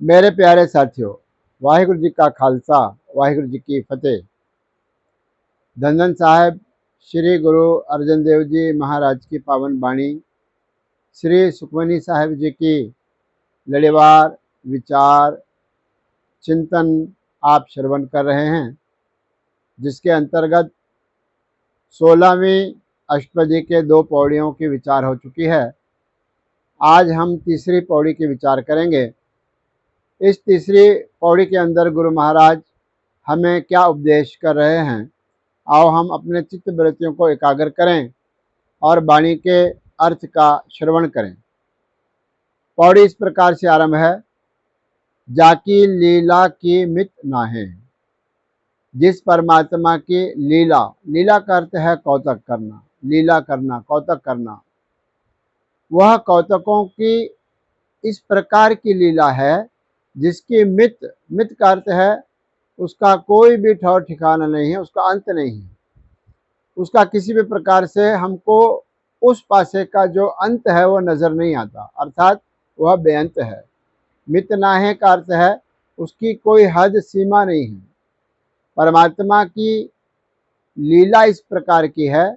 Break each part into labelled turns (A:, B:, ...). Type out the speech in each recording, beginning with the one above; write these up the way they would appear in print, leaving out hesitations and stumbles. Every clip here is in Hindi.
A: मेरे प्यारे साथियों, वाहिगुरु जी का खालसा, वाहिगुरु जी की फतेह। धन धन साहिब श्री गुरु अर्जन देव जी महाराज की पावन बाणी, श्री सुखमनी साहिब जी की लड़ीवार विचार चिंतन आप श्रवण कर रहे हैं, जिसके अंतर्गत 16वीं अष्टपदी के 2 पौड़ियों की विचार हो चुकी है। आज हम तीसरी पौड़ी की विचार करेंगे। इस तीसरी पौड़ी के अंदर गुरु महाराज हमें क्या उपदेश कर रहे हैं, आओ हम अपने चित्त वृत्तियों को एकाग्र करें और वाणी के अर्थ का श्रवण करें। पौड़ी इस प्रकार से आरंभ है। जाकी लीला की मित नाहे। जिस परमात्मा की लीला, लीला का अर्थ है कौतक करना, लीला करना, कौतक करना, वह कौतकों की इस प्रकार की लीला है जिसकी मित, मित का अर्थ है उसका कोई भी ठौर ठिकाना नहीं है, उसका अंत नहीं है, उसका किसी भी प्रकार से हमको उस पासे का जो अंत है वो नजर नहीं आता, अर्थात वह बेअंत है। मित नाहे का अर्थ है उसकी कोई हद सीमा नहीं है। परमात्मा की लीला इस प्रकार की है,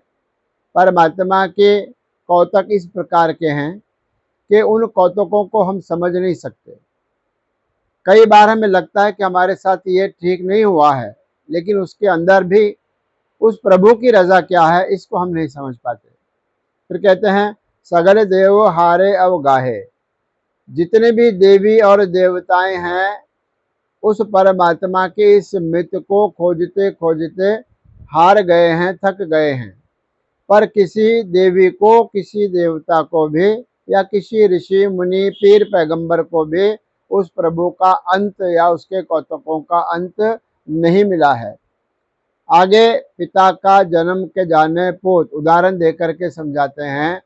A: परमात्मा के कौतक इस प्रकार के हैं कि उन कौतकों को हम समझ नहीं सकते। कई बार हमें लगता है कि हमारे साथ ये ठीक नहीं हुआ है, लेकिन उसके अंदर भी उस प्रभु की रजा क्या है इसको हम नहीं समझ पाते। फिर कहते हैं सगल देव हारे अवगाहे। जितने भी देवी और देवताएं हैं उस परमात्मा के इस मित को खोजते खोजते हार गए हैं, थक गए हैं। पर किसी देवी को, किसी देवता को भी या किसी ऋषि मुनि पीर पैगंबर को भी उस प्रभु का अंत या उसके कौतकों का अंत नहीं मिला है। आगे पिता का जन्म के जाने पुत्र, उदाहरण देकर के समझाते हैं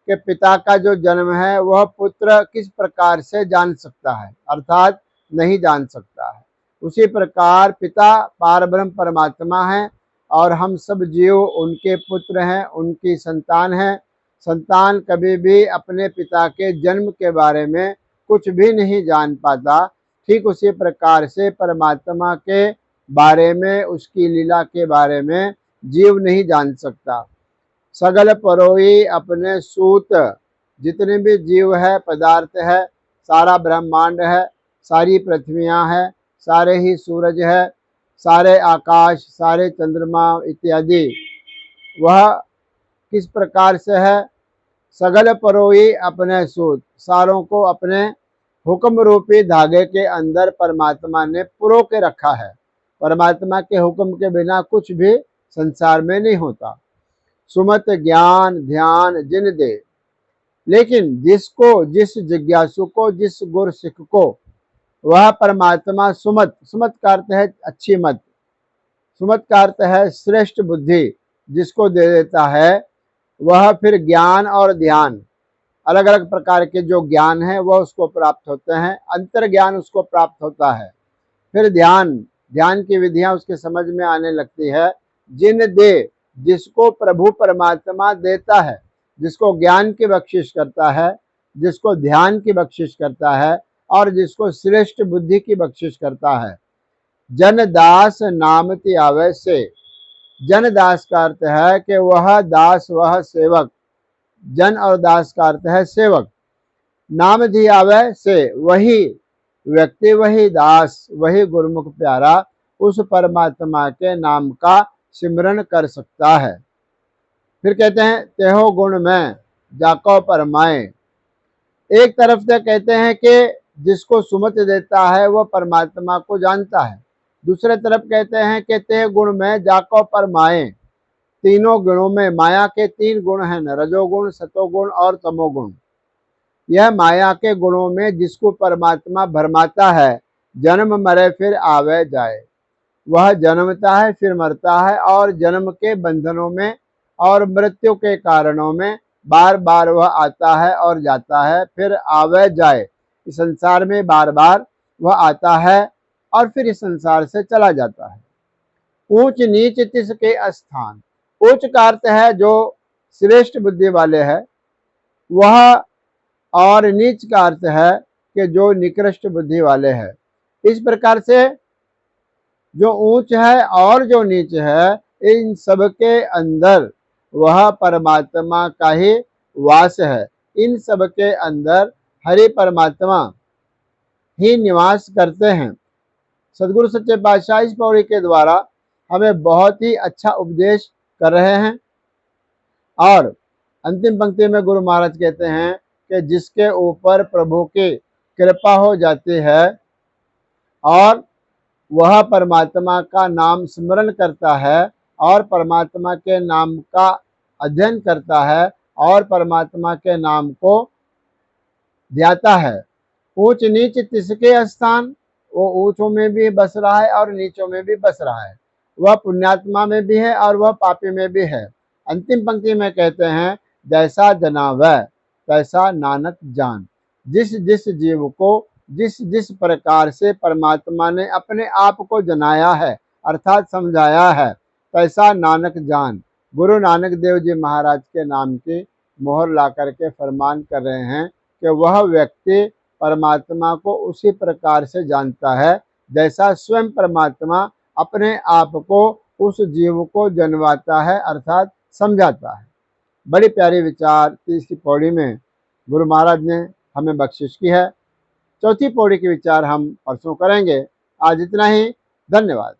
A: कि पिता का जो जन्म है वह पुत्र किस प्रकार से जान सकता है, अर्थात नहीं जान सकता है। उसी प्रकार पिता पारब्रह्म परमात्मा है और हम सब जीव उनके पुत्र हैं, उनकी संतान हैं। संतान कभी भी अपने पिता के जन्म के बारे में कुछ भी नहीं जान पाता। ठीक उसी प्रकार से परमात्मा के बारे में, उसकी लीला के बारे में जीव नहीं जान सकता। सगल परोई अपने सूत। जितने भी जीव है, पदार्थ है, सारा ब्रह्मांड है, सारी पृथ्वियां है, सारे ही सूरज है, सारे आकाश, सारे चंद्रमा इत्यादि, वह किस प्रकार से है? सगल परोई अपने सूत, सारों को अपने हुक्म रूपी धागे के अंदर परमात्मा ने पुरो के रखा है। परमात्मा के हुक्म के बिना कुछ भी संसार में नहीं होता। सुमत ज्ञान ध्यान जिन दे। लेकिन जिसको, जिस जिज्ञासु को, जिस गुर सिख को वह परमात्मा सुमत, सुमत का अर्थ है अच्छी मत, सुमत का अर्थ है श्रेष्ठ बुद्धि, जिसको दे देता है, वह फिर ज्ञान और ध्यान, अलग अलग प्रकार के जो ज्ञान है वह उसको प्राप्त होते हैं, अंतर ज्ञान उसको प्राप्त होता है। फिर ध्यान, ध्यान की विधियां उसके समझ में आने लगती है। जिन दे, जिसको प्रभु परमात्मा देता है, जिसको ज्ञान की बख्शिश करता है, जिसको ध्यान की बख्शिश करता है और जिसको श्रेष्ठ बुद्धि की बख्शिश करता है। जन दास नामति आवे से। जन दास का अर्थ है कि वह दास, वह सेवक। जन और दास का अर्थ है सेवक। नाम धी आवे से, वही व्यक्ति, वही दास, वही गुरुमुख प्यारा उस परमात्मा के नाम का सिमरन कर सकता है। फिर कहते हैं तेहो गुण में जाको परमाए। एक तरफ से कहते हैं कि जिसको सुमत देता है वह परमात्मा को जानता है, दूसरे तरफ कहते हैं कि तेह गुण में जाको परमाए। तीनों गुणों में, माया के 3 गुण हैं न, रजोगुण, सतोगुण और तमोगुण। यह माया के गुणों में जिसको परमात्मा भरमाता है, जन्म मरे फिर आवे जाए, वह जन्मता है फिर मरता है और जन्म के बंधनों में और मृत्यु के कारणों में बार बार वह आता है और जाता है, फिर आवे जाए। इस संसार में बार बार वह आता है और फिर इस संसार से चला जाता है। ऊंच नीच तिसके स्थान। उच्च का अर्थ है जो श्रेष्ठ बुद्धि वाले है वह, और नीच का अर्थ है कि जो निकृष्ट बुद्धि वाले हैं। इस प्रकार से जो ऊंच है और जो नीच है, इन सब के अंदर वह परमात्मा का ही वास है। इन सब के अंदर हरि परमात्मा ही निवास करते हैं। सदगुरु सच्चे पातशाह इस पौड़ी के द्वारा हमें बहुत ही अच्छा उपदेश कर रहे हैं। और अंतिम पंक्ति में गुरु महाराज कहते हैं कि जिसके ऊपर प्रभु की कृपा हो जाती है और वह परमात्मा का नाम स्मरण करता है और परमात्मा के नाम का अध्ययन करता है और परमात्मा के नाम को ध्याता है, ऊंच नीच तिसके स्थान, वो ऊंचों में भी बस रहा है और नीचों में भी बस रहा है। वह पुण्यात्मा में भी है और वह पापी में भी है। अंतिम पंक्ति में कहते हैं, जैसा जना वह तैसा नानक जान। जिस जिस जीव को जिस जिस प्रकार से परमात्मा ने अपने आप को जनाया है अर्थात समझाया है, तैसा नानक जान। गुरु नानक देव जी महाराज के नाम की मोहर ला करके फरमान कर रहे हैं कि वह व्यक्ति परमात्मा को उसी प्रकार से जानता है जैसा स्वयं परमात्मा अपने आप को उस जीव को जनवाता है अर्थात समझाता है। बड़ी प्यारी विचार तीसरी पौड़ी में गुरु महाराज ने हमें बख्शिश की है। चौथी पौड़ी के विचार हम परसों करेंगे। आज इतना ही। धन्यवाद।